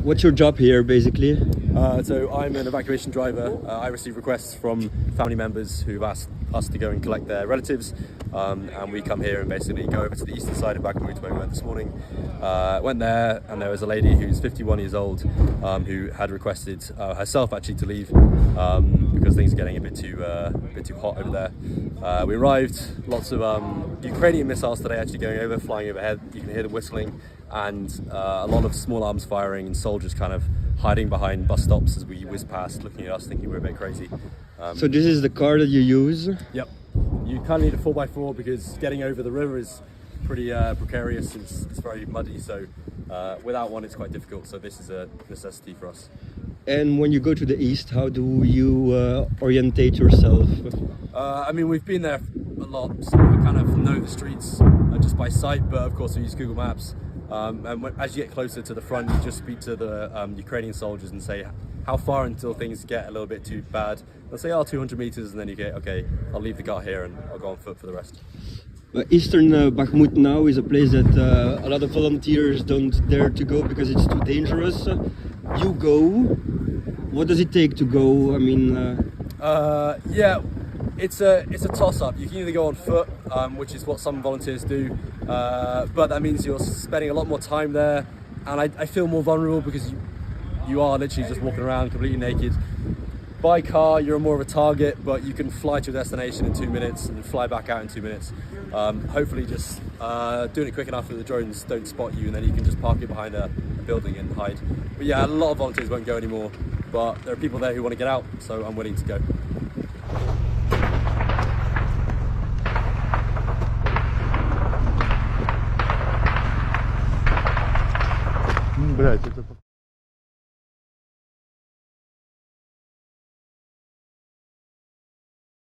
What's your job here, basically? So I'm an evacuation driver. I receive requests from family members who've asked us to go and collect their relatives, and we come here and basically go over to the eastern side of Bakhmut where we went this morning. Went there, and there was a lady who's 51 years old who had requested herself actually to leave because things are getting a bit too hot over there. We arrived, lots of Ukrainian missiles today actually going over, flying overhead. You can hear them whistling, and a lot of small arms firing and soldiers kind of hiding behind bus stops as we whiz past, looking at us thinking we're a bit crazy. So this is the car that you use? Yep. You kind of need a 4x4 because getting over the river is pretty precarious. It's very muddy, so without one it's quite difficult, so this is a necessity for us. And when you go to the east, how do you orientate yourself? I mean, we've been there a lot, so we kind of know the streets just by sight, but of course we use Google Maps. And as you get closer to the front, you just speak to the Ukrainian soldiers and say how far until things get a little bit too bad. They'll say, 200 meters, and then you get, okay, I'll leave the car here and I'll go on foot for the rest. Eastern Bakhmut now is a place that a lot of volunteers don't dare to go because it's too dangerous. You go. What does it take to go? I mean, yeah, it's a toss-up. You can either go on foot, which is what some volunteers do, but that means you're spending a lot more time there, and I feel more vulnerable because you are literally just walking around completely naked. By car, you're more of a target, but you can fly to a destination in 2 minutes and fly back out in 2 minutes. Hopefully just doing it quick enough that the drones don't spot you, and then you can just park it behind a building and hide. But yeah, a lot of volunteers won't go anymore, but there are people there who want to get out, so I'm willing to go. Блять, это